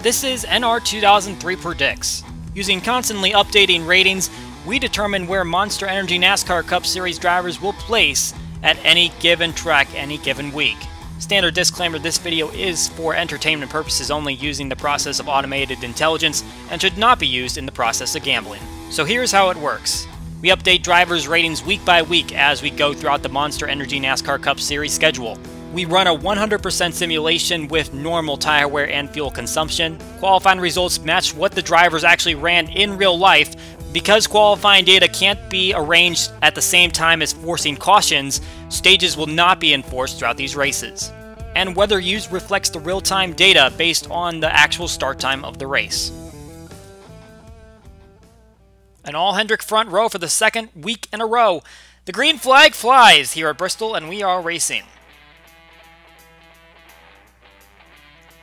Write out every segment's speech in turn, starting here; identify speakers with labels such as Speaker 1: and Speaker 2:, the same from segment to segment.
Speaker 1: This is NR2003 Predicts. Using constantly updating ratings, we determine where Monster Energy NASCAR Cup Series drivers will place at any given track any given week. Standard disclaimer, this video is for entertainment purposes only, using the process of automated intelligence and should not be used in the process of gambling. So here's how it works. We update drivers' ratings week by week as we go throughout the Monster Energy NASCAR Cup Series schedule. We run a 100% simulation with normal tire wear and fuel consumption. Qualifying results match what the drivers actually ran in real life. Because qualifying data can't be arranged at the same time as forcing cautions, stages will not be enforced throughout these races. And weather used reflects the real-time data based on the actual start time of the race. An all-Hendrick front row for the second week in a row. The green flag flies here at Bristol, and we are racing.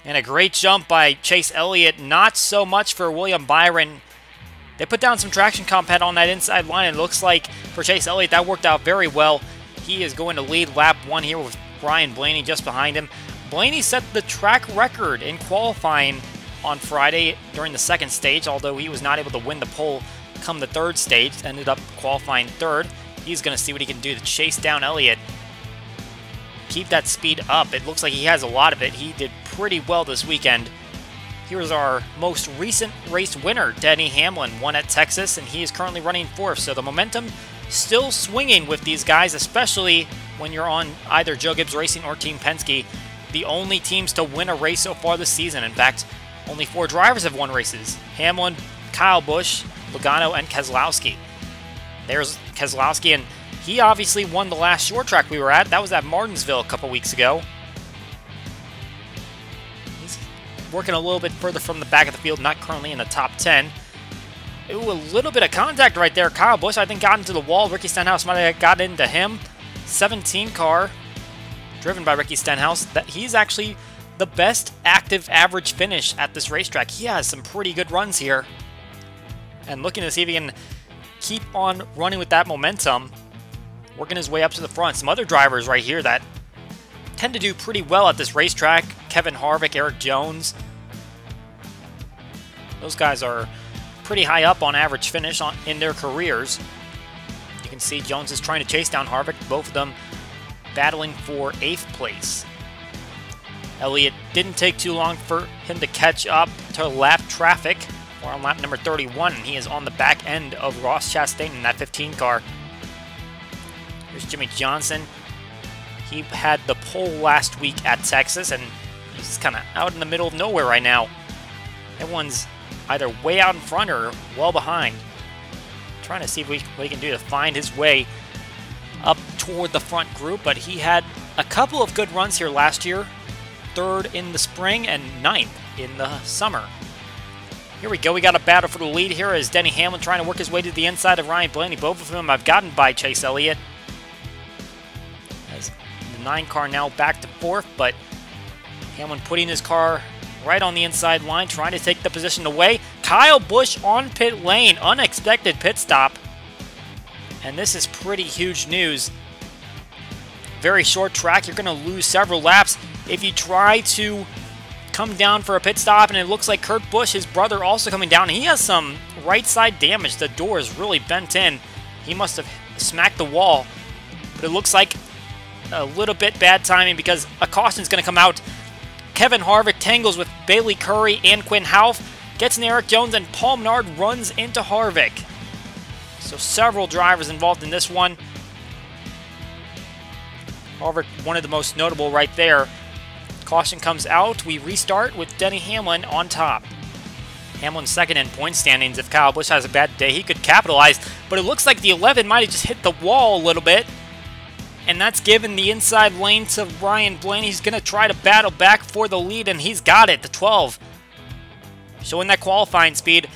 Speaker 1: And a great jump by Chase Elliott, not so much for William Byron. They put down some traction compound on that inside line, and it looks like for Chase Elliott that worked out very well. He is going to lead lap 1 here with Ryan Blaney just behind him. Blaney set the track record in qualifying on Friday during the second stage, although he was not able to win the pole come the third stage, ended up qualifying third. He's going to see what he can do to chase down Elliott. Keep that speed up. It looks like he has a lot of it. He did pretty well this weekend. Here's our most recent race winner, Denny Hamlin, won at Texas, and he is currently running 4th. So the momentum still swinging with these guys, especially when you're on either Joe Gibbs Racing or Team Penske, the only teams to win a race so far this season. In fact, only 4 drivers have won races: Hamlin, Kyle Busch, Logano, and Keselowski. There's Keselowski, and he obviously won the last short track we were at. That was at Martinsville a couple weeks ago. He's working a little bit further from the back of the field, not currently in the top 10. Ooh, a little bit of contact right there. Kyle Busch, I think, got into the wall. Ricky Stenhouse might have got into him. 17 car, driven by Ricky Stenhouse. He's actually the best active average finish at this racetrack. He has some pretty good runs here. And looking to see if he can keep on running with that momentum, working his way up to the front. Some other drivers right here that tend to do pretty well at this racetrack: Kevin Harvick, Eric Jones. Those guys are pretty high up on average finish in their careers. You can see Jones is trying to chase down Harvick, both of them battling for 8th place. Elliott didn't take too long for him to catch up to lap traffic. We're on lap number 31, and he is on the back end of Ross Chastain in that 15 car. Here's Jimmie Johnson. He had the pole last week at Texas, and he's kind of out in the middle of nowhere right now. Everyone's either way out in front or well behind. Trying to see what he can do to find his way up toward the front group, but he had a couple of good runs here last year. 3rd in the spring and 9th in the summer. Here we go. We got a battle for the lead here as Denny Hamlin trying to work his way to the inside of Ryan Blaney. Both of them have gotten by Chase Elliott. As the 9 car now back to 4th, but Hamlin putting his car right on the inside line, trying to take the position away. Kyle Busch on pit lane. Unexpected pit stop. And this is pretty huge news. Very short track. You're going to lose several laps if you try to come down for a pit stop, and it looks like Kurt Busch, his brother, also coming down. He has some right side damage. The door is really bent in. He must have smacked the wall, but it looks like a little bit bad timing because a caution is going to come out. Kevin Harvick tangles with Bailey Curry and Quinn Houff, gets in Eric Jones, and Paul Menard runs into Harvick. So several drivers involved in this one. Harvick, one of the most notable right there. Caution comes out. We restart with Denny Hamlin on top. Hamlin's second in point standings. If Kyle Busch has a bad day, he could capitalize. But it looks like the 11 might have just hit the wall a little bit. And that's given the inside lane to Ryan Blaney. He's going to try to battle back for the lead, and he's got it. The 12. Showing that qualifying speed.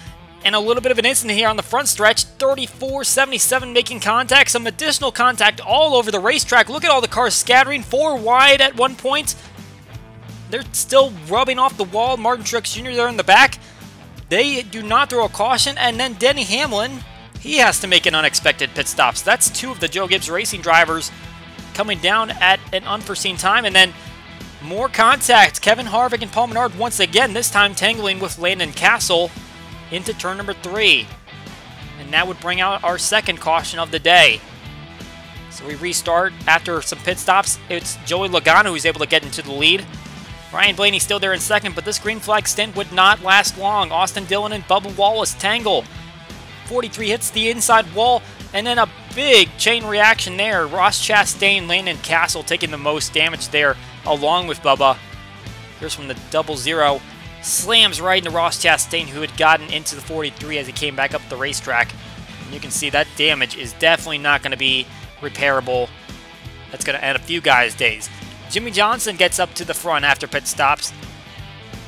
Speaker 1: And a little bit of an incident here on the front stretch. 34.77 making contact. Some additional contact all over the racetrack. Look at all the cars scattering. 4 wide at one point. They're still rubbing off the wall. Martin Truex Jr. there in the back. They do not throw a caution. And then Denny Hamlin, he has to make an unexpected pit stop. So that's 2 of the Joe Gibbs Racing drivers coming down at an unforeseen time. And then More contact. Kevin Harvick and Paul Menard once again, this time tangling with Landon Castle into turn number 3. And that would bring out our second caution of the day. So we restart after some pit stops. It's Joey Logano who's able to get into the lead. Ryan Blaney still there in second, but this green flag stint would not last long. Austin Dillon and Bubba Wallace tangle. 43 hits the inside wall, and then a big chain reaction there. Ross Chastain, Landon Castle taking the most damage there, along with Bubba. Here's from the 00. Slams right into Ross Chastain, who had gotten into the 43 as he came back up the racetrack. And you can see that damage is definitely not going to be repairable. That's going to end a few guys' days. Jimmie Johnson gets up to the front after pit stops.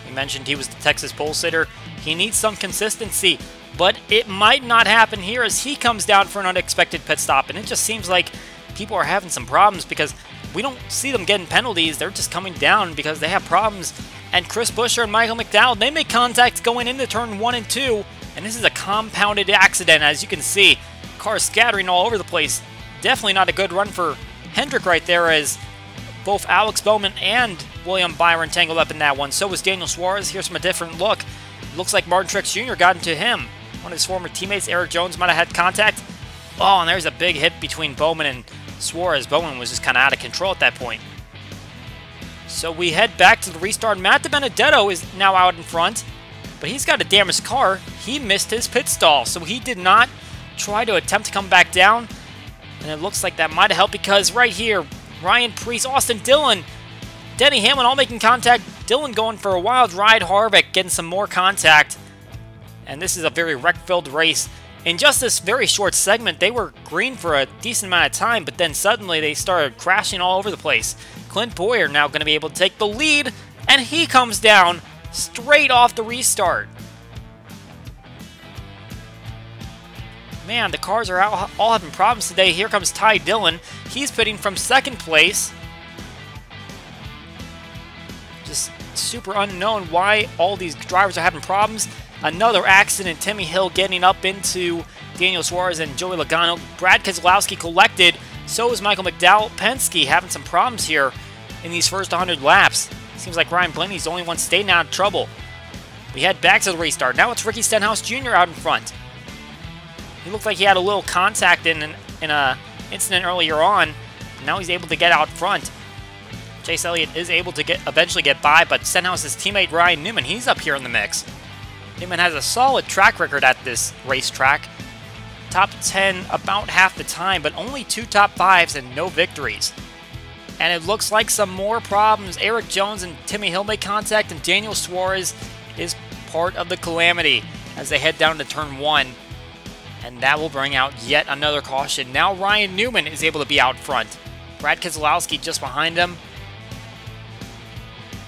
Speaker 1: We mentioned he was the Texas pole sitter. He needs some consistency, but it might not happen here as he comes down for an unexpected pit stop. And it just seems like people are having some problems because we don't see them getting penalties. They're just coming down because they have problems. And Chris Buescher and Michael McDowell, they make contact going into turn 1 and 2. And this is a compounded accident, as you can see. Cars scattering all over the place. Definitely not a good run for Hendrick right there, as both Alex Bowman and William Byron tangled up in that one. So was Daniel Suarez. Here's from a different look. Looks like Martin Truex Jr. got into him. One of his former teammates, Eric Jones, might have had contact. Oh, and there's a big hit between Bowman and Suarez. Bowman was just kind of out of control at that point. So we head back to the restart. Matt Dibenedetto is now out in front, but he's got a damaged car. He missed his pit stall, so he did not try to attempt to come back down. And it looks like that might have helped because right here, Ryan Preece, Austin Dillon, Denny Hamlin all making contact. Dillon going for a wild ride. Harvick getting some more contact. And this is a very wreck-filled race. In just this very short segment, they were green for a decent amount of time, but then suddenly they started crashing all over the place. Clint Boyer now going to be able to take the lead, and he comes down straight off the restart. Man, the cars are all having problems today. Here comes Ty Dillon. He's pitting from second place. Just super unknown why all these drivers are having problems. Another accident. Timmy Hill getting up into Daniel Suarez and Joey Logano. Brad Keselowski collected. So is Michael McDowell. Penske having some problems here in these first 100 laps. Seems like Ryan Blaney's the only one staying out of trouble. We head back to the restart. Now it's Ricky Stenhouse Jr. out in front. He looked like he had a little contact in an incident earlier on. Now he's able to get out front. Chase Elliott is able to eventually get by, but Stenhouse's teammate Ryan Newman, he's up here in the mix. Newman has a solid track record at this racetrack. Top 10 about half the time, but only 2 top 5s and no victories. And it looks like some more problems. Eric Jones and Timmy Hill make contact, and Daniel Suarez is part of the calamity as they head down to turn 1. And that will bring out yet another caution. Now Ryan Newman is able to be out front. Brad Keselowski just behind him.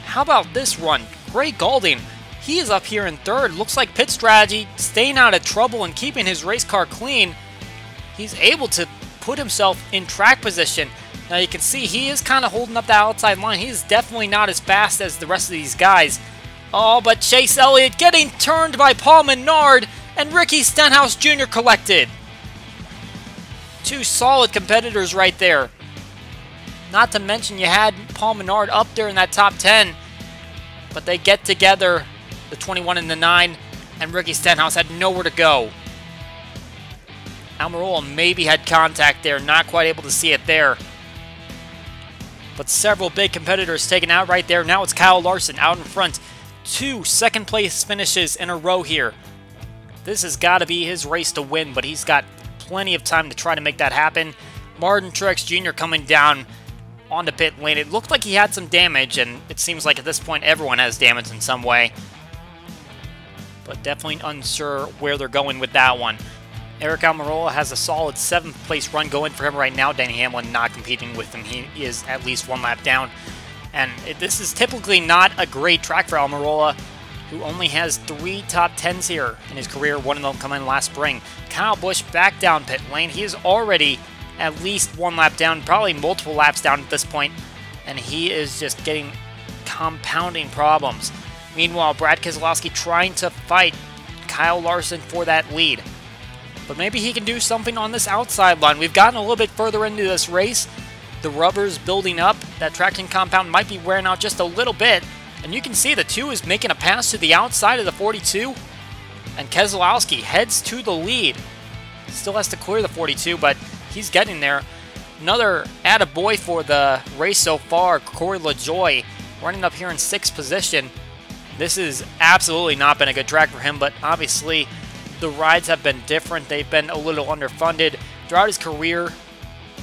Speaker 1: How about this run? Ray Goulding, he is up here in third. Looks like pit strategy, staying out of trouble and keeping his race car clean. He's able to put himself in track position. Now you can see he is kind of holding up the outside line. He is definitely not as fast as the rest of these guys. Oh, but Chase Elliott getting turned by Paul Menard, and Ricky Stenhouse Jr. collected. 2 solid competitors right there. Not to mention you had Paul Menard up there in that top 10. But they get together, the 21 and the 9, and Ricky Stenhouse had nowhere to go. Almirola maybe had contact there, not quite able to see it there. But several big competitors taken out right there. Now it's Kyle Larson out in front. 2 second place finishes in a row here. This has got to be his race to win, but he's got plenty of time to try to make that happen. Martin Truex Jr. coming down on the pit lane. It looked like he had some damage, and it seems like at this point everyone has damage in some way. But definitely unsure where they're going with that one. Eric Almirola has a solid 7th place run going for him right now. Denny Hamlin not competing with him. He is at least 1 lap down. And this is typically not a great track for Almirola, who only has 3 top 10s here in his career, one of them coming last spring. Kyle Busch back down pit lane. He is already at least 1 lap down, probably multiple laps down at this point, and he is just getting compounding problems. Meanwhile, Brad Keselowski trying to fight Kyle Larson for that lead. But maybe he can do something on this outside line. We've gotten a little bit further into this race. the rubber's building up. That traction compound might be wearing out just a little bit. And you can see the 2 is making a pass to the outside of the 42. And Keselowski heads to the lead. Still has to clear the 42, but he's getting there. Another attaboy for the race so far, Corey LaJoie, running up here in 6th position. This has absolutely not been a good track for him, but obviously the rides have been different. They've been a little underfunded. Throughout his career,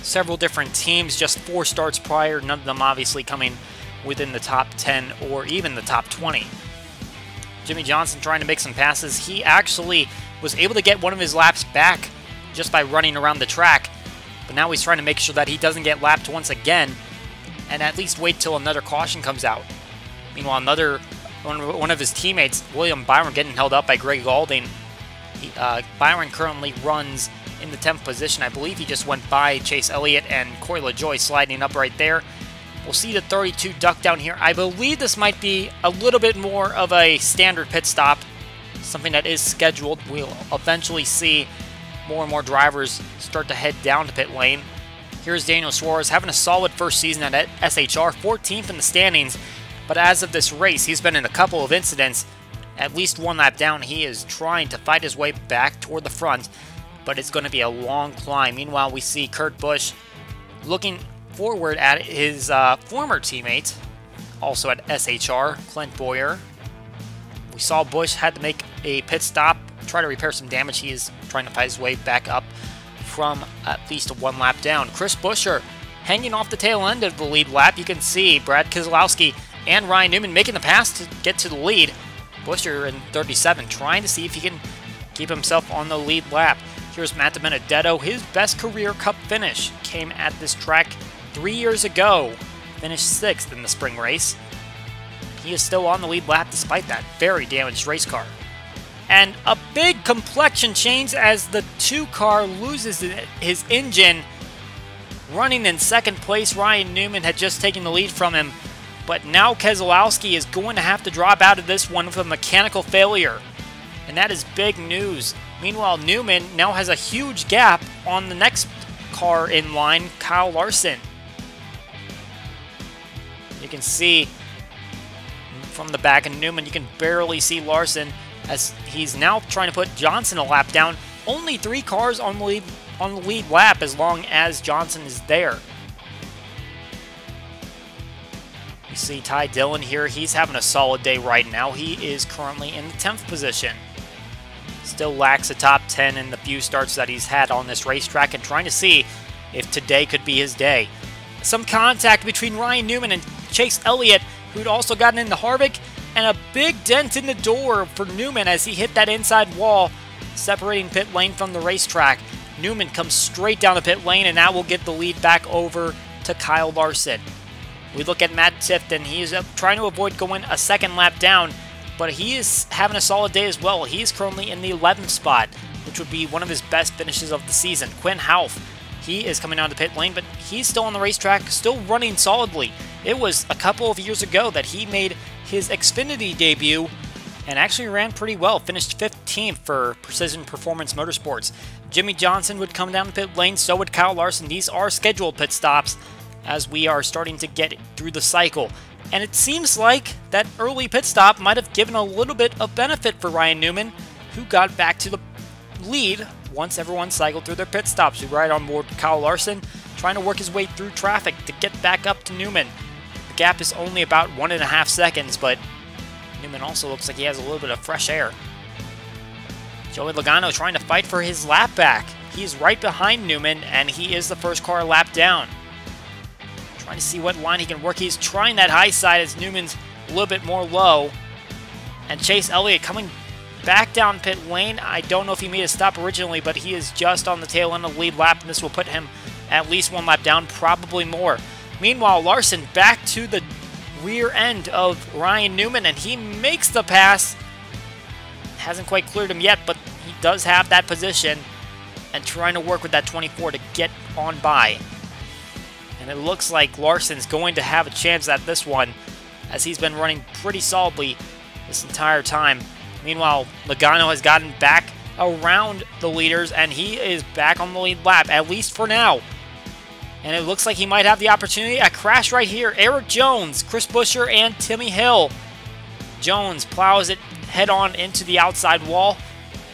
Speaker 1: several different teams, just 4 starts prior, none of them obviously coming within the top 10 or even the top 20. Jimmie Johnson trying to make some passes. He actually was able to get one of his laps back just by running around the track, but now he's trying to make sure that he doesn't get lapped once again and at least wait till another caution comes out. Meanwhile, one of his teammates, William Byron, getting held up by Greg Gaulding. Byron currently runs in the 10th position. I believe he just went by Chase Elliott and Corey LaJoie sliding up right there. We'll see the 32 duck down here. I believe this might be a little bit more of a standard pit stop, something that is scheduled. We'll eventually see more and more drivers start to head down to pit lane. Here's Daniel Suarez having a solid first season at SHR, 14th in the standings, but as of this race, he's been in a couple of incidents. At least one lap down, he is trying to fight his way back toward the front, but it's going to be a long climb. Meanwhile, we see Kurt Busch looking forward at his former teammate, also at SHR, Clint Boyer. We saw Busch had to make a pit stop, try to repair some damage. He is trying to fight his way back up from at least a 1 lap down. Chris Buescher hanging off the tail end of the lead lap. You can see Brad Keselowski and Ryan Newman making the pass to get to the lead. Buescher in 37 trying to see if he can keep himself on the lead lap. Here's Matt Dibenedetto. His best career Cup finish came at this track 3 years ago. Finished 6th in the spring race. He is still on the lead lap despite that very damaged race car. And a big complexion change as the 2 car loses his engine. Running in 2nd place, Ryan Newman had just taken the lead from him. But now Keselowski is going to have to drop out of this one with a mechanical failure. And that is big news. Meanwhile, Newman now has a huge gap on the next car in line, Kyle Larson. You can see from the back of Newman, you can barely see Larson as he's now trying to put Johnson a lap down. Only 3 cars on the lead lap as long as Johnson is there. You see Ty Dillon here. He's having a solid day right now. He is currently in the 10th position. Still lacks a top 10 in the few starts that he's had on this racetrack, and trying to see if today could be his day. Some contact between Ryan Newman and Chase Elliott, who'd also gotten into Harvick, and a big dent in the door for Newman as he hit that inside wall, separating pit lane from the racetrack. Newman comes straight down the pit lane, and that will get the lead back over to Kyle Larson. We look at Matt Tifton. He is trying to avoid going a 2nd lap down, but he is having a solid day as well. He is currently in the 11th spot, which would be one of his best finishes of the season. Quinn Houff, he is coming down the pit lane, but he's still on the racetrack, still running solidly. It was a couple of years ago that he made his Xfinity debut and actually ran pretty well. Finished 15th for Precision Performance Motorsports. Jimmie Johnson would come down the pit lane, so would Kyle Larson. These are scheduled pit stops as we are starting to get through the cycle. And it seems like that early pit stop might have given a little bit of benefit for Ryan Newman, who got back to the lead once everyone cycled through their pit stops. We ride on board Kyle Larson, trying to work his way through traffic to get back up to Newman. The gap is only about 1.5 seconds, but Newman also looks like he has a little bit of fresh air. Joey Logano trying to fight for his lap back. He's right behind Newman, and he is the first car lap down. Trying to see what line he can work. He's trying that high side as Newman's a little bit more low. And Chase Elliott coming back down pit lane. I don't know if he made a stop originally, but he is just on the tail end of the lead lap, and this will put him at least 1 lap down, probably more. Meanwhile, Larson back to the rear end of Ryan Newman, and he makes the pass. Hasn't quite cleared him yet, but he does have that position and trying to work with that 24 to get on by. And it looks like Larson's going to have a chance at this one, as he's been running pretty solidly this entire time. Meanwhile, Logano has gotten back around the leaders, and he is back on the lead lap, at least for now. And it looks like he might have the opportunity. A crash right here. Erik Jones, Chris Buescher, and Timmy Hill. Jones plows it head-on into the outside wall.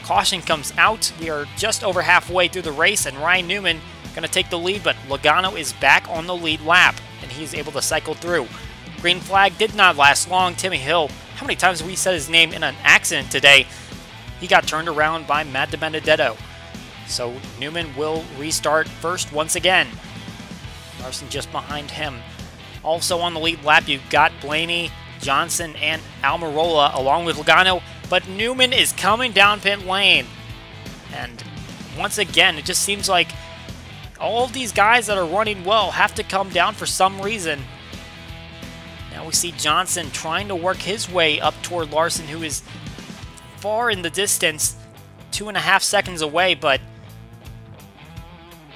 Speaker 1: Caution comes out. We are just over halfway through the race, and Ryan Newman going to take the lead, but Logano is back on the lead lap, and he's able to cycle through. Green flag did not last long. Timmy Hill, how many times have we said his name in an accident today? He got turned around by Matt Dibenedetto. So Newman will restart first once again. Larson just behind him. Also on the lead lap, you've got Blaney, Johnson, and Almirola along with Logano, but Newman is coming down pit lane. And once again, it just seems like all of these guys that are running well have to come down for some reason. Now we see Johnson trying to work his way up toward Larson, who is far in the distance, 2.5 seconds away, but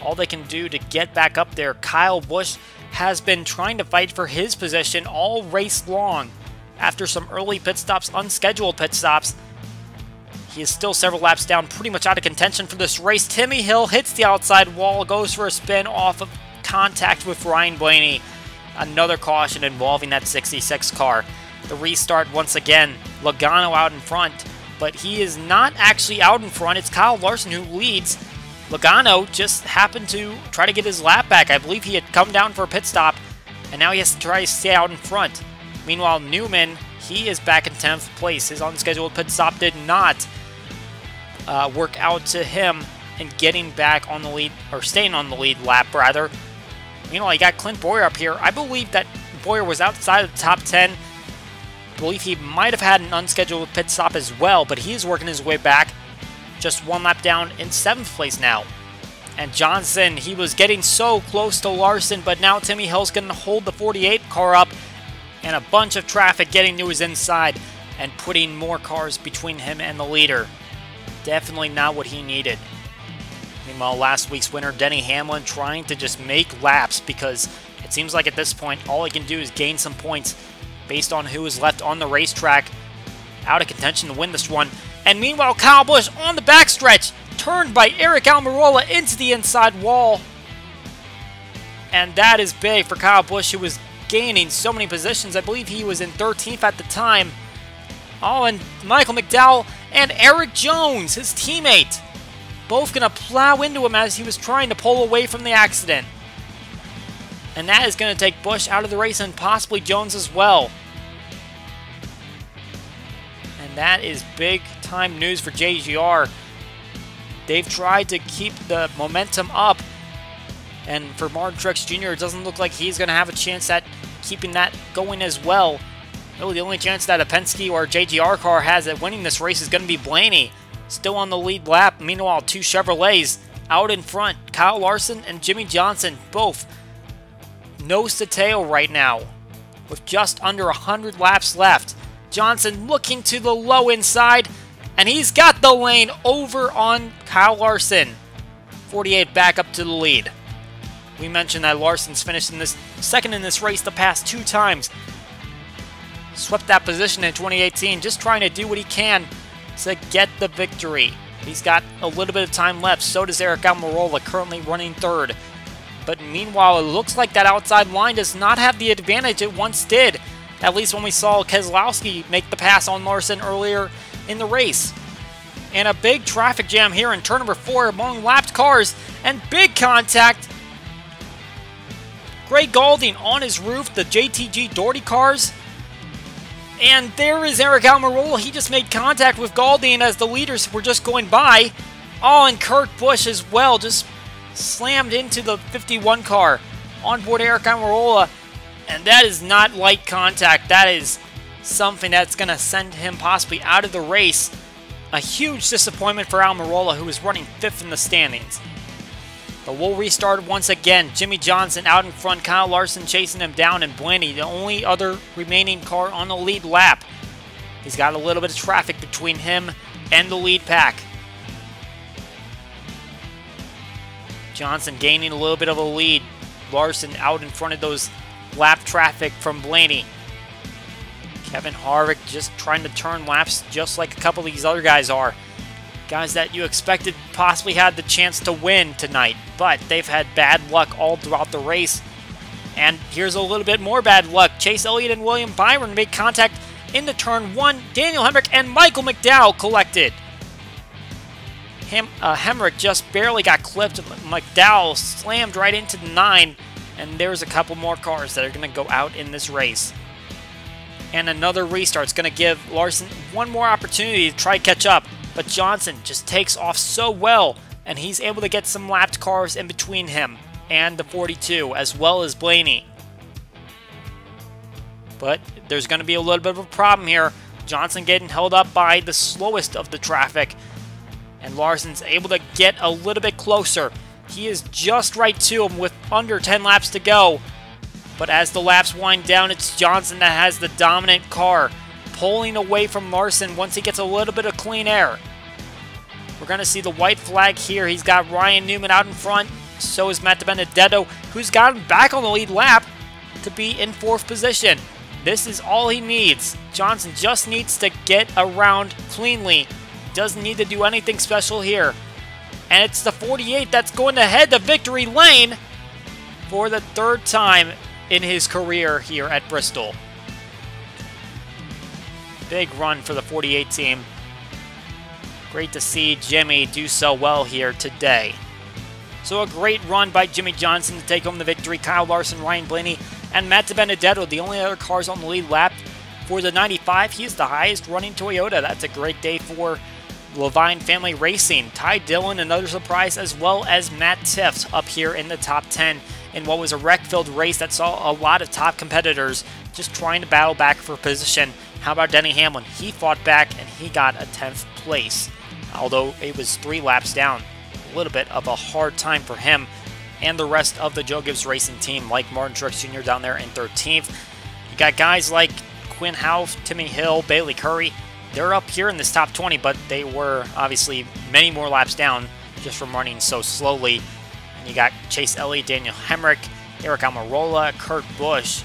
Speaker 1: all they can do to get back up there. Kyle Busch has been trying to fight for his position all race long. After some early pit stops, unscheduled pit stops, he is still several laps down, pretty much out of contention for this race. Timmy Hill hits the outside wall, goes for a spin off of contact with Ryan Blaney. Another caution involving that 66 car. The restart once again. Logano out in front, but he is not actually out in front. It's Kyle Larson who leads. Logano just happened to try to get his lap back. I believe he had come down for a pit stop, and now he has to try to stay out in front. Meanwhile, Newman, he is back in 10th place. His unscheduled pit stop did not work out to him in getting back on the lead, or staying on the lead lap, rather. Meanwhile, you got Clint Bowyer up here. I believe that Bowyer was outside of the top 10. I believe he might have had an unscheduled pit stop as well, but he is working his way back. Just one lap down in 7th place now. And Johnson, he was getting so close to Larson, but now Timmy Hill's going to hold the 48 car up, and a bunch of traffic getting to his inside and putting more cars between him and the leader. Definitely not what he needed. Meanwhile, last week's winner, Denny Hamlin, trying to just make laps, because it seems like at this point all he can do is gain some points based on who is left on the racetrack, out of contention to win this one. And meanwhile, Kyle Busch on the backstretch, turned by Aric Almirola into the inside wall. And that is big for Kyle Busch, who was gaining so many positions. I believe he was in 13th at the time. Oh, and Michael McDowell and Erik Jones, his teammate, both going to plow into him as he was trying to pull away from the accident. And that is going to take Busch out of the race, and possibly Jones as well. And that is big-time news for JGR. They've tried to keep the momentum up, and for Martin Truex Jr., it doesn't look like he's going to have a chance at keeping that going as well. Really, the only chance that a Penske or a JGR car has at winning this race is going to be Blaney, still on the lead lap. Meanwhile, two Chevrolets out in front. Kyle Larson and Jimmie Johnson, both nose to tail right now, with just under 100 laps left. Johnson looking to the low inside, and he's got the lane over on Kyle Larson. 48 back up to the lead. We mentioned that Larson's finished in this second in this race the past 2 times. Swept that position in 2018, just trying to do what he can to get the victory. He's got a little bit of time left. So does Aric Almirola, currently running 3rd. But meanwhile, it looks like that outside line does not have the advantage it once did. At least when we saw Keselowski make the pass on Larson earlier in the race. And a big traffic jam here in turn number 4 among lapped cars, and big contact. Greg Galding on his roof, the JTG Doherty cars. And there is Aric Almirola. He just made contact with Galding as the leaders were just going by. Oh, and Kurt Busch as well, just slammed into the 51 car on board Aric Almirola. And that is not light contact. That is something that's going to send him possibly out of the race. A huge disappointment for Almirola, who is running 5th in the standings. But we'll restart once again. Jimmie Johnson out in front. Kyle Larson chasing him down. And Blaney, the only other remaining car on the lead lap. He's got a little bit of traffic between him and the lead pack. Johnson gaining a little bit of a lead. Larson out in front of those lap traffic from Blaney. Kevin Harvick just trying to turn laps just like a couple of these other guys are. Guys that you expected possibly had the chance to win tonight, but they've had bad luck all throughout the race. And here's a little bit more bad luck. Chase Elliott and William Byron made contact into turn 1. Daniel Hemrick and Michael McDowell collected. Hemrick just barely got clipped. McDowell slammed right into the 9. And there's a couple more cars that are going to go out in this race. And another restart's going to give Larson one more opportunity to try to catch up. But Johnson just takes off so well, and he's able to get some lapped cars in between him and the 42, as well as Blaney. But there's going to be a little bit of a problem here. Johnson getting held up by the slowest of the traffic, and Larson's able to get a little bit closer. He is just right to him with under 10 laps to go. But as the laps wind down, it's Johnson that has the dominant car, pulling away from Larson once he gets a little bit of clean air. We're going to see the white flag here. He's got Ryan Newman out in front. So is Matt Dibenedetto, who's gotten back on the lead lap to be in 4th position. This is all he needs. Johnson just needs to get around cleanly. Doesn't need to do anything special here. And it's the 48 that's going to head to victory lane for the 3rd time in his career here at Bristol. Big run for the 48 team. Great to see Jimmie do so well here today. So a great run by Jimmie Johnson to take home the victory. Kyle Larson, Ryan Blaney, and Matt Dibenedetto, the only other cars on the lead lap. For the 95, he's the highest running Toyota. That's a great day for Levine Family Racing. Ty Dillon, another surprise, as well as Matt Tifft up here in the top 10 in what was a wreck-filled race that saw a lot of top competitors just trying to battle back for position. How about Denny Hamlin? He fought back and he got a 10th place, although it was 3 laps down. A little bit of a hard time for him and the rest of the Joe Gibbs Racing team, like Martin Truex Jr. down there in 13th. You got guys like Quinn Houff, Timmy Hill, Bailey Curry. They're up here in this top 20, but they were obviously many more laps down just from running so slowly. And you got Chase Elliott, Daniel Hemrick, Eric Almirola, Kurt Busch.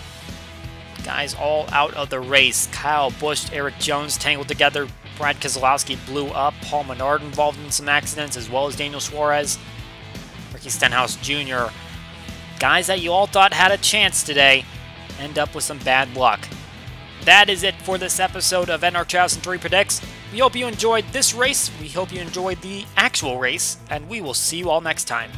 Speaker 1: Guys all out of the race. Kyle Busch, Eric Jones tangled together. Brad Keselowski blew up. Paul Menard involved in some accidents, as well as Daniel Suarez. Ricky Stenhouse Jr. Guys that you all thought had a chance today end up with some bad luck. That is it for this episode of NR2003 Predicts. We hope you enjoyed this race. We hope you enjoyed the actual race, and we will see you all next time.